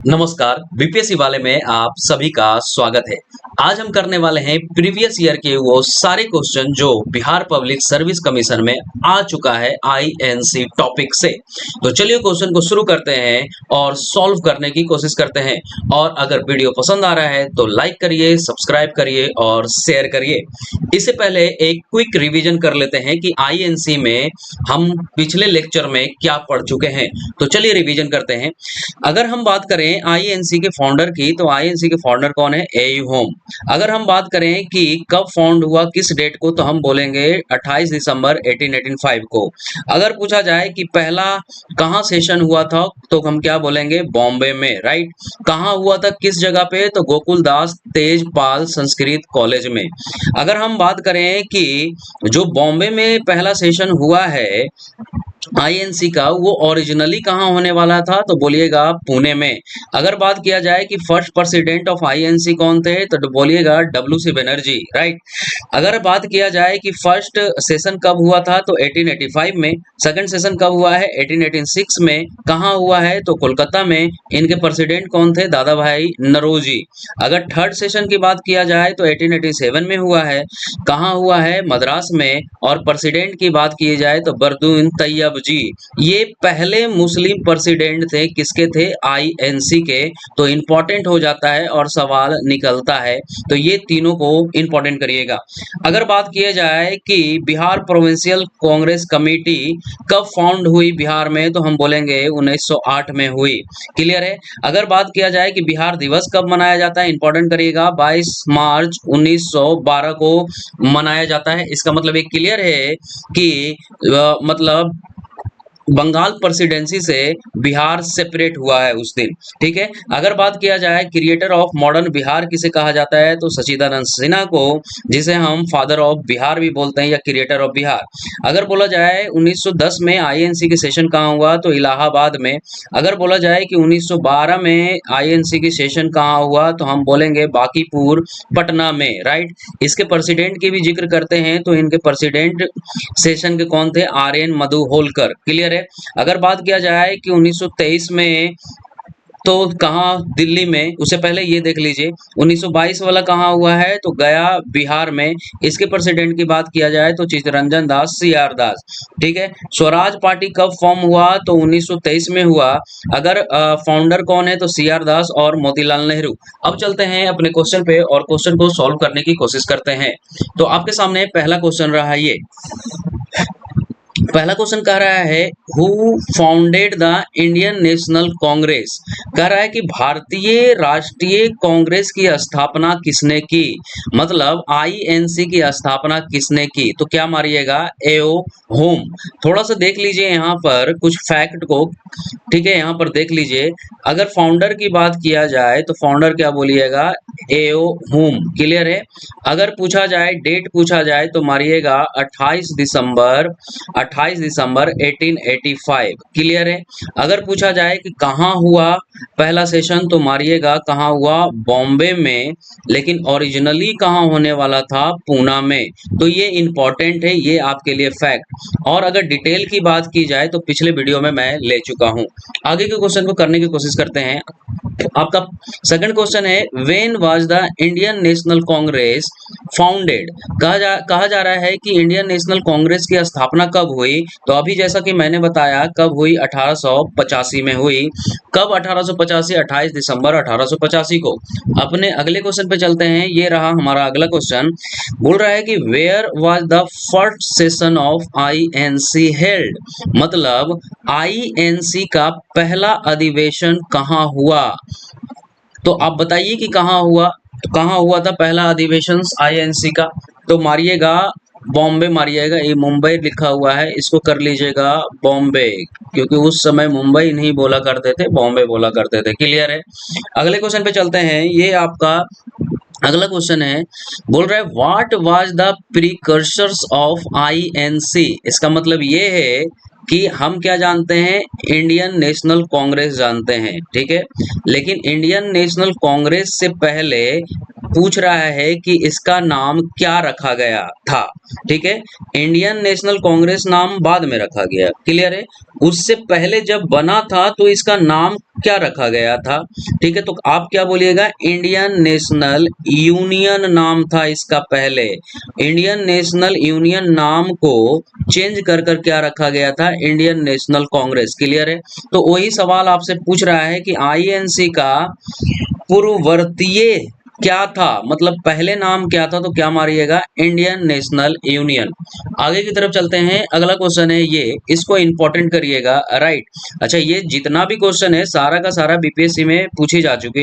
नमस्कार, बीपीएससी वाले में आप सभी का स्वागत है। आज हम करने वाले हैं प्रीवियस ईयर के वो सारे क्वेश्चन जो बिहार पब्लिक सर्विस कमीशन में आ चुका है आईएनसी टॉपिक से। तो चलिए क्वेश्चन को शुरू करते हैं और सॉल्व करने की कोशिश करते हैं। और अगर वीडियो पसंद आ रहा है तो लाइक करिए, सब्सक्राइब करिए और शेयर करिए। इससे पहले एक क्विक रिवीजन कर लेते हैं कि आईएनसी में हम पिछले लेक्चर में क्या पढ़ चुके हैं। तो चलिए रिवीजन करते हैं। अगर हम बात करें आईएनसी के फाउंडर की, तो आईएनसी के फाउंडर कौन है? AU home. अगर हम बात करें कि कब फाउंड हुआ, किस डेट को, तो हम बोलेंगे 28 दिसंबर 1885 को। अगर पूछा जाए कि पहला कहाँ सेशन हुआ था, तो हम क्या बोलेंगे? बॉम्बे में, राइट। कहाँ हुआ था, किस जगह पे? तो गोकुलदास तेजपाल संस्कृत कॉलेज में। अगर हम बात करें कि जो बॉम्बे में पहला सेशन हुआ है आईएनसी का, वो ओरिजिनली कहाँ होने वाला था, तो बोलिएगा पुणे में। अगर बात किया जाए कि फर्स्ट प्रेसिडेंट ऑफ आईएनसी कौन थे, तो बोलिएगा डब्ल्यू.सी. बनर्जी, राइट। अगर बात किया जाए कि फर्स्ट सेशन कब हुआ था, तो 1885 में। सेकंड सेशन कब हुआ है? 1886 में। कहाँ हुआ है? तो कोलकाता में। इनके प्रेसिडेंट कौन थे? दादा भाई नौरोजी। अगर थर्ड सेशन की बात किया जाए तो 1887 में हुआ है। कहाँ हुआ है? मद्रास में। और प्रेसिडेंट की बात की जाए तो बरदुइन तैयब जी, ये पहले मुस्लिम प्रेसिडेंट थे। किसके थे? आईएनसी के। तो इंपॉर्टेंट हो जाता है और सवाल निकलता है, तो ये तीनों को इंपॉर्टेंट करिएगा। अगर बात किया जाए कि बिहार प्रोविंशियल कांग्रेस कमेटी कब फाउंड हुई बिहार में, तो हम बोलेंगे 1908 में हुई। क्लियर है। अगर बात किया जाए कि बिहार दिवस कब मनाया जाता है, इंपॉर्टेंट करिएगा, 22 मार्च 1912 को मनाया जाता है। इसका मतलब एक क्लियर है कि मतलब बंगाल प्रेसिडेंसी से बिहार सेपरेट हुआ है उस दिन। ठीक है। अगर बात किया जाए क्रिएटर ऑफ मॉडर्न बिहार किसे कहा जाता है, तो सच्चिदानंद सिन्हा को, जिसे हम फादर ऑफ बिहार भी बोलते हैं या क्रिएटर ऑफ बिहार। अगर बोला जाए 1910 में आईएनसी के सेशन कहाँ हुआ, तो इलाहाबाद में। अगर बोला जाए कि 1912 में आईएनसी की सेशन कहाँ हुआ, तो हम बोलेंगे बांकीपुर पटना में, राइट। इसके प्रेसिडेंट की भी जिक्र करते हैं, तो इनके प्रेसिडेंट सेशन के कौन थे? आर.एन. मधु होलकर। क्लियर है। अगर बात किया जाए कि 1923 में, तो कहाँ? दिल्ली में। उससे पहले ये देख लीजिए 1922 वाला कहाँ हुआ है, तो गया बिहार में। इसके प्रेसिडेंट की बात किया जाए तो चित्तरंजन दास, सीआर दास। ठीक है। स्वराज पार्टी कब फॉर्म हुआ, तो 1923 में हुआ। अगर फाउंडर कौन है, तो सीआर दास और मोतीलाल नेहरू। अब चलते हैं अपने क्वेश्चन पे और क्वेश्चन को सॉल्व करने की कोशिश करते हैं। तो आपके सामने पहला क्वेश्चन रहा ये। पहला क्वेश्चन कह रहा है who founded the Indian national Congress. कह रहा है कि भारतीय राष्ट्रीय कांग्रेस की स्थापना किसने की, मतलब आईएनसी की स्थापना किसने की, तो क्या मारिएगा? एओ होम। थोड़ा सा देख लीजिए यहाँ पर कुछ फैक्ट को। ठीक है, यहाँ पर देख लीजिए। अगर फाउंडर की बात किया जाए तो फाउंडर क्या बोलिएगा? एओ होम। क्लियर है। अगर पूछा जाए, डेट पूछा जाए, तो मारिएगा 28 दिसंबर 1885। क्लियर है। अगर पूछा जाए कि कहाँ हुआ पहला सेशन, तो मारिएगा कहाँ हुआ? बॉम्बे में। लेकिन ओरिजिनली कहाँ होने वाला था? पूना में। तो ये इंपॉर्टेंट है, ये आपके लिए फैक्ट। और अगर डिटेल की बात की जाए तो पिछले वीडियो में मैं ले चुका हूं। आगे के क्वेश्चन को करने की कोशिश करते हैं। आपका सेकंड क्वेश्चन है when was the Indian national Congress founded. कहा जा रहा है कि इंडियन नेशनल कांग्रेस की स्थापना कब हुई, तो अभी जैसा कि मैंने बताया कब हुई? 1885 में हुई। कब 1885? 28 दिसंबर 1885 को। अपने अगले क्वेश्चन पे चलते हैं। ये रहा हमारा अगला क्वेश्चन। बोल रहा है कि where was the first session of INC held, मतलब आईएनसी का पहला अधिवेशन कहाँ हुआ, तो आप बताइए कि कहाँ हुआ। तो कहाँ हुआ था पहला अधिवेशन आईएनसी का, तो मारिएगा बॉम्बे मारिएगा। ये मुंबई लिखा हुआ है, इसको कर लीजिएगा बॉम्बे, क्योंकि उस समय मुंबई नहीं बोला करते थे, बॉम्बे बोला करते थे। क्लियर है। अगले क्वेश्चन पे चलते हैं। ये आपका अगला क्वेश्चन है, बोल रहा है what was the precursors of INC. इसका मतलब ये है कि हम क्या जानते हैं? इंडियन नेशनल कांग्रेस जानते हैं। ठीक है। लेकिन इंडियन नेशनल कांग्रेस से पहले पूछ रहा है कि इसका नाम क्या रखा गया था। ठीक है। इंडियन नेशनल कांग्रेस नाम बाद में रखा गया। क्लियर है। उससे पहले जब बना था तो इसका नाम क्या रखा गया था? ठीक है, तो आप क्या बोलिएगा? इंडियन नेशनल यूनियन नाम था इसका पहले। इंडियन नेशनल यूनियन नाम को चेंज कर कर क्या रखा गया था? Indian national Congress. क्लियर है? तो वही सवाल आपसे पूछ रहा है कि आईएनसी का पूर्ववर्तीय क्या था, मतलब पहले नाम क्या था, तो क्या मारिएगा? Indian national union. आगे की तरफ चलते हैं, अगला क्वेश्चन है ये, इसको इंपॉर्टेंट करिएगा। राइट, अच्छा ये जितना भी क्वेश्चन है सारा का सारा बीपीएससी में पूछी जा चुकी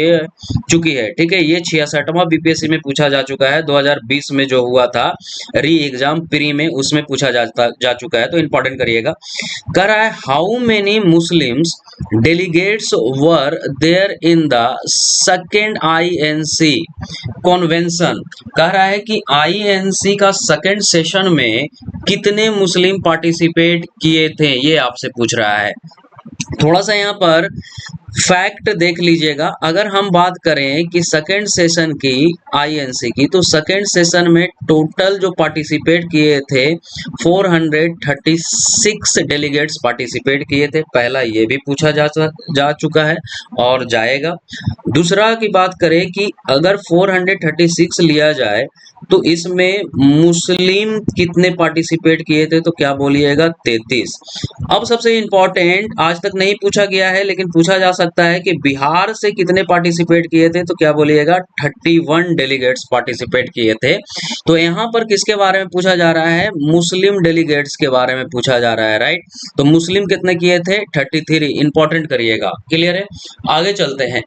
है। ठीक है, ये 66वां बीपीएससी में पूछा जा चुका है, 2020 में जो हुआ था री एग्जाम प्री में, उसमें पूछा जा चुका है, तो इंपॉर्टेंट करिएगा। कह रहा है how many Muslims delegates were there in the second INC convention. कह रहा है कि आईएनसी का सेकंड सेशन में कितने मुस्लिम पार्टिसिपेट किए थे, ये आपसे पूछ रहा है। थोड़ा सा यहाँ पर फैक्ट देख लीजिएगा। अगर हम बात करें कि सेकेंड सेशन की आईएनसी की, तो सेकेंड सेशन में टोटल जो पार्टिसिपेट किए थे 436 डेलीगेट्स पार्टिसिपेट किए थे। पहला ये भी पूछा जा चुका है और जाएगा। दूसरा की बात करें कि अगर 436 लिया जाए तो इसमें मुस्लिम कितने पार्टिसिपेट किए थे, तो क्या बोलिएगा? 33। अब सबसे इंपॉर्टेंट, आज तक नहीं पूछा गया है लेकिन पूछा जा सकता है कि बिहार से कितने पार्टिसिपेट किए थे, तो क्या बोलिएगा? 31 डेलीगेट्स पार्टिसिपेट किए थे। तो यहाँ पर किसके बारे में पूछा जा रहा है? मुस्लिम डेलीगेट्स के बारे में पूछा जा रहा है। राइट, तो मुस्लिम कितने किए थे? 33। इंपॉर्टेंट करिएगा। क्लियर है? आगे चलते हैं।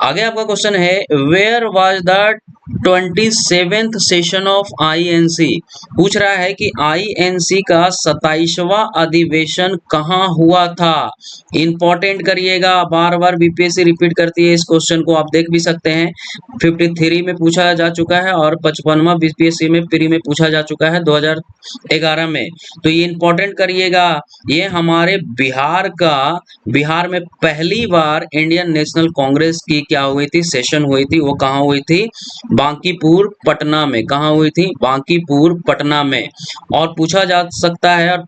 आगे आपका क्वेश्चन है where was the 27th session of INC. पूछ रहा है कि आईएनसी का 27वां अधिवेशन कहाँ हुआ था। इंपॉर्टेंट करिएगा, बार बार बीपीएससी रिपीट करती है इस क्वेश्चन को, आप देख भी सकते हैं। 53 में पूछा जा चुका है और 55वां बीपीएससी में प्री में पूछा जा चुका है 2011 में। तो ये इंपॉर्टेंट करिएगा, ये हमारे बिहार में पहली बार इंडियन नेशनल कांग्रेस की क्या हुई थी? सेशन हुई थी। वो कहाँ हुई थी? बांकीपुर पटना में। कहाँ हुई थी? बांकीपुर पटना में। और पूछा जा सकता है, और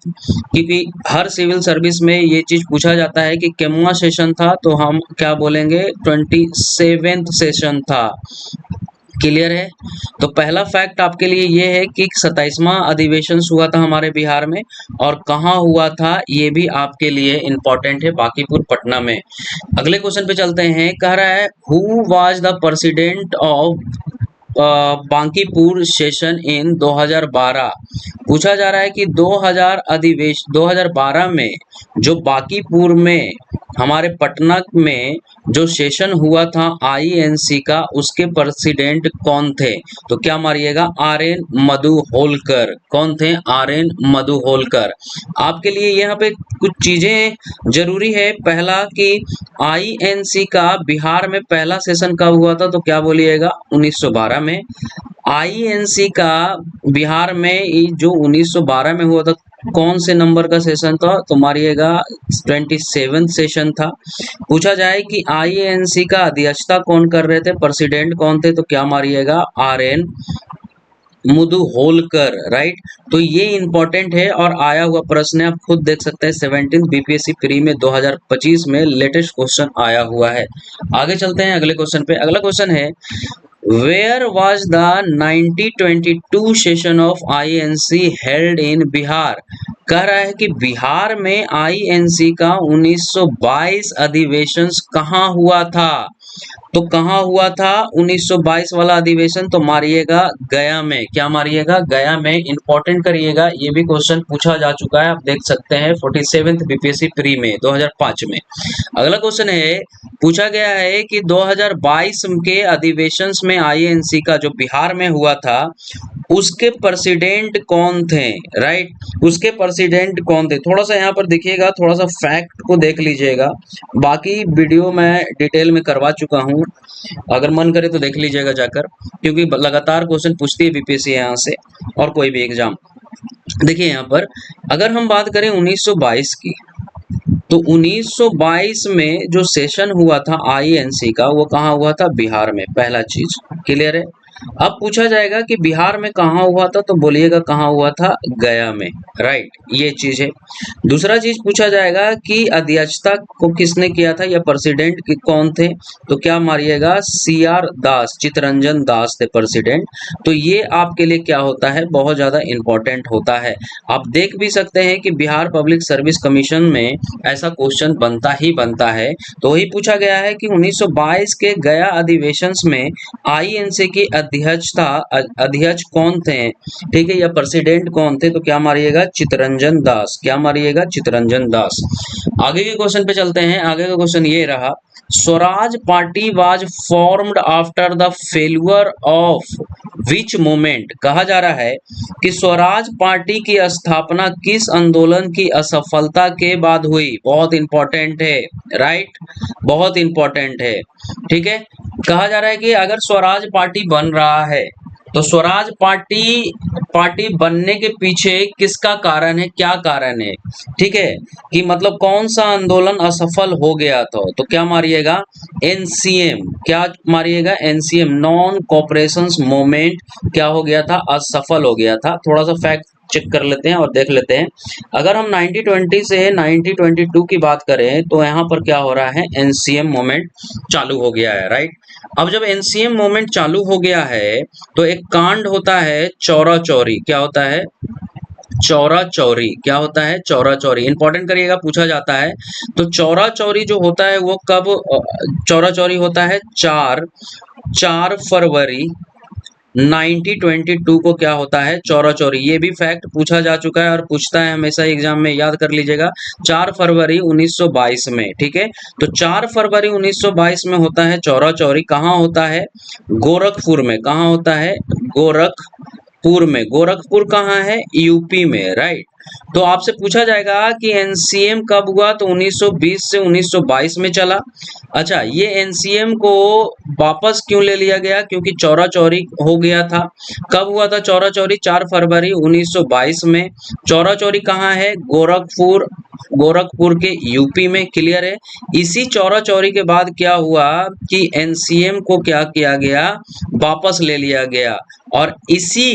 क्योंकि हर सिविल सर्विस में ये चीज पूछा जाता है कि कितना सेशन था, तो हम क्या बोलेंगे? 27th सेशन था। क्लियर है? तो पहला फैक्ट आपके लिए ये है कि 27वां अधिवेशन हुआ था हमारे बिहार में, और कहाँ हुआ था ये भी आपके लिए इंपॉर्टेंट है, बांकीपुर पटना में। अगले क्वेश्चन पे चलते हैं। कह रहा है who was the president of Bankipur session in 2012। पूछा जा रहा है कि 2012 में जो बांकीपुर में हमारे पटना में जो सेशन हुआ था आईएनसी का, उसके प्रेसिडेंट कौन थे? तो क्या मारिएगा? आरएन मधुहोलकर। कौन थे? आरएन मधुहोलकर। आपके लिए यहाँ पे कुछ चीजें जरूरी है। पहला कि आईएनसी का बिहार में पहला सेशन कब हुआ था, तो क्या बोलिएगा? 1912 में। आईएनसी का बिहार में जो 1912 में हुआ था, कौन से नंबर का सेशन था? तो मारिएगा 27th सेशन था। पूछा जाए कि आईएनसी का अध्यक्षता कौन कर रहे थे, प्रेसिडेंट कौन थे, तो क्या मारिएगा? आरएन मधुहोलकर। राइट, तो ये इंपॉर्टेंट है और आया हुआ प्रश्न है, आप खुद देख सकते हैं। 17th बीपीएससी प्री में 2025 में लेटेस्ट क्वेश्चन आया हुआ है। आगे चलते हैं अगले क्वेश्चन पे। अगला क्वेश्चन है Where was the 1922 session of INC held in Bihar? कह रहा है कि बिहार में आईएनसी का 1922 अधिवेशन कहाँ हुआ था? तो कहाँ हुआ था 1922 वाला अधिवेशन? तो मारिएगा गया में। क्या मारिएगा? गया में। इंपॉर्टेंट करिएगा, ये भी क्वेश्चन पूछा जा चुका है, आप देख सकते हैं 47th बीपीएससी प्री में 2005 में। अगला क्वेश्चन है, पूछा गया है कि 2022 के अधिवेशन में आईएनसी का जो बिहार में हुआ था उसके प्रेसिडेंट कौन थे? राइट, उसके प्रेसिडेंट कौन थे? थोड़ा सा यहाँ पर देखिएगा, थोड़ा सा फैक्ट को देख लीजिएगा। बाकी वीडियो मैं डिटेल में करवा चुका हूँ, अगर मन करे तो देख लीजिएगा जाकर, क्योंकि लगातार क्वेश्चन पूछती है बीपीएससी यहाँ से और कोई भी एग्जाम। देखिए यहाँ पर अगर हम बात करें 1922 की, तो 1922 में जो सेशन हुआ था आईएनसी का, वो कहाँ हुआ था? बिहार में। पहला चीज क्लियर है। अब पूछा जाएगा कि बिहार में कहाँ हुआ था, तो बोलिएगा कहाँ हुआ था, गया में, राइट, ये चीज है। दूसरा चीज पूछा जाएगा कि अध्यक्षता को किसने किया था या प्रेसिडेंट कौन थे, तो क्या मारिएगा, CR दास, चितरंजन दास थे प्रेसिडेंट। तो ये आपके लिए क्या होता है, बहुत ज्यादा इंपॉर्टेंट होता है। आप देख भी सकते हैं कि बिहार पब्लिक सर्विस कमीशन में ऐसा क्वेश्चन बनता ही बनता है। तो वही पूछा गया है कि 1922 के गया अधिवेशन में INC की अध्यक्ष कौन थे, ठीक है, या प्रेसिडेंट कौन थे, तो क्या मारिएगा, चितरंजन दास, क्या मारिएगा, चितरंजन दास। आगे के क्वेश्चन पे चलते हैं। आगे का क्वेश्चन ये रहा, Swaraj party was formed after the failure of which movement. कहा जा रहा है कि स्वराज पार्टी की स्थापना किस आंदोलन की असफलता के बाद हुई। बहुत इंपॉर्टेंट है, राइट, बहुत इंपॉर्टेंट है, ठीक है। कहा जा रहा है कि अगर स्वराज पार्टी बन रहा है तो स्वराज पार्टी बनने के पीछे किसका कारण है, क्या कारण है, ठीक है, कि मतलब कौन सा आंदोलन असफल हो गया था, तो क्या मारिएगा, NCM, क्या मारिएगा, NCM, नॉन कोऑपरेशन मूवमेंट, क्या हो गया था, असफल हो गया था। थोड़ा सा फैक्ट चेक कर लेते हैं और देख लेते हैं। अगर हम 1920 से 1922 की बात करें तो यहाँ पर क्या हो रहा है, NCM मूवमेंट चालू हो गया है, राइट। अब जब NCM मूवमेंट चालू हो गया है तो एक कांड होता है चौरा चौरी, क्या होता है, चौरा चौरी, क्या होता है, चौरा चौरी, इंपॉर्टेंट करिएगा, पूछा जाता है। तो चौरा चौरी जो होता है वो कब, चौरा चौरी होता है 4 फरवरी 1922 को क्या होता है, चौरा चौरी। ये भी फैक्ट पूछा जा चुका है और पूछता है हमेशा एग्जाम में, याद कर लीजिएगा, 4 फरवरी 1922 में, ठीक है। तो 4 फरवरी 1922 में होता है चौरा चौरी। कहाँ होता है, गोरखपुर में। कहाँ होता है, गोरखपुर में। गोरखपुर कहाँ है, यूपी में, राइट। तो आपसे पूछा जाएगा कि NCM कब हुआ, तो 1920 से 1922 में चला। अच्छा, ये NCM को वापस क्यों ले लिया गया, क्योंकि चौरा चौरी हो गया था। कब हुआ था चौरा चौरी, 4 फरवरी 1922 में। चौरा चौरी कहाँ है, गोरखपुर के यूपी में, क्लियर है। इसी चौरा चौरी के बाद क्या हुआ कि NCM को क्या किया गया, वापस ले लिया गया। और इसी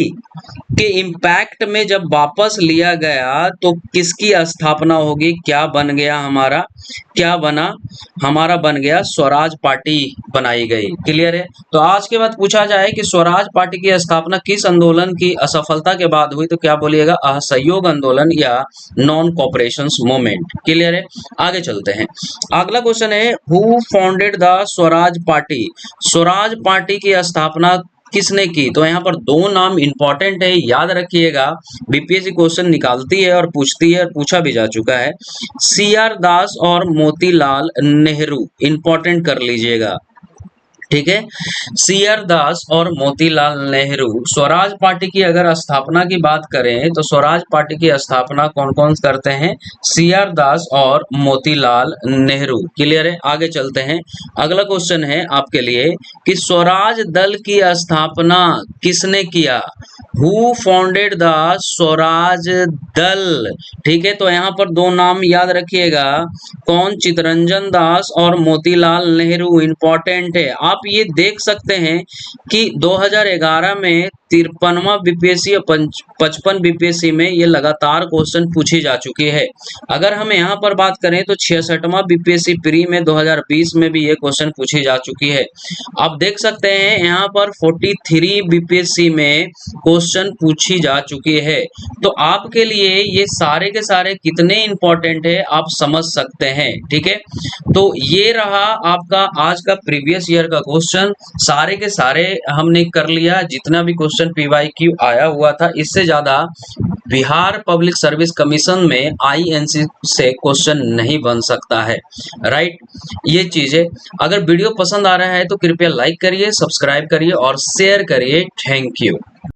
के इम्पैक्ट में जब वापस लिया गया तो किसकी स्थापना होगी, क्या बन गया हमारा, क्या बना हमारा, बन गया स्वराज पार्टी बनाई गई, क्लियर है। तो आज के बाद पूछा जाए कि स्वराज पार्टी की स्थापना किस आंदोलन की असफलता के बाद हुई, तो क्या बोलिएगा, असहयोग आंदोलन या नॉन कोऑपरेशन मूवमेंट, क्लियर है। आगे चलते हैं। अगला क्वेश्चन है, who founded the Swaraj party. Swaraj party की स्थापना किसने की, तो यहाँ पर दो नाम इंपॉर्टेंट है, याद रखिएगा, बीपीएससी क्वेश्चन निकालती है और पूछती है और पूछा भी जा चुका है। CR दास और मोतीलाल नेहरू, इंपॉर्टेंट कर लीजिएगा, ठीक है। CR दास और मोतीलाल नेहरू। स्वराज पार्टी की अगर स्थापना की बात करें तो स्वराज पार्टी की स्थापना कौन कौन करते हैं, CR दास और मोतीलाल नेहरू, क्लियर है। आगे चलते हैं। अगला क्वेश्चन है आपके लिए कि स्वराज दल की स्थापना किसने किया, हु फाउंडेड द स्वराज दल, ठीक है। तो यहाँ पर दो नाम याद रखिएगा, कौन, चितरंजन दास और मोतीलाल नेहरू, इंपॉर्टेंट है। आप ये देख सकते हैं कि 2011 में 53वां बीपीएससी और 55 बीपीएससी में ये लगातार क्वेश्चन पूछी जा चुकी है। अगर हम यहाँ पर बात करें तो 66वां बीपीएससी प्री में 2020 में भी ये क्वेश्चन पूछी जा चुकी है। आप देख सकते हैं यहाँ पर 43 बीपीएससी में क्वेश्चन पूछी जा चुकी है। तो आपके लिए ये सारे के सारे कितने इंपॉर्टेंट है आप समझ सकते हैं, ठीक है। तो ये रहा आपका आज का प्रीवियस ईयर का क्वेश्चन, सारे के सारे हमने कर लिया। जितना भी क्वेश्चन PYQ आया हुआ था, इससे ज्यादा बिहार पब्लिक सर्विस कमीशन में INC से क्वेश्चन नहीं बन सकता है, राइट। ये चीज है। अगर वीडियो पसंद आ रहा है तो कृपया लाइक करिए, सब्सक्राइब करिए और शेयर करिए। Thank you.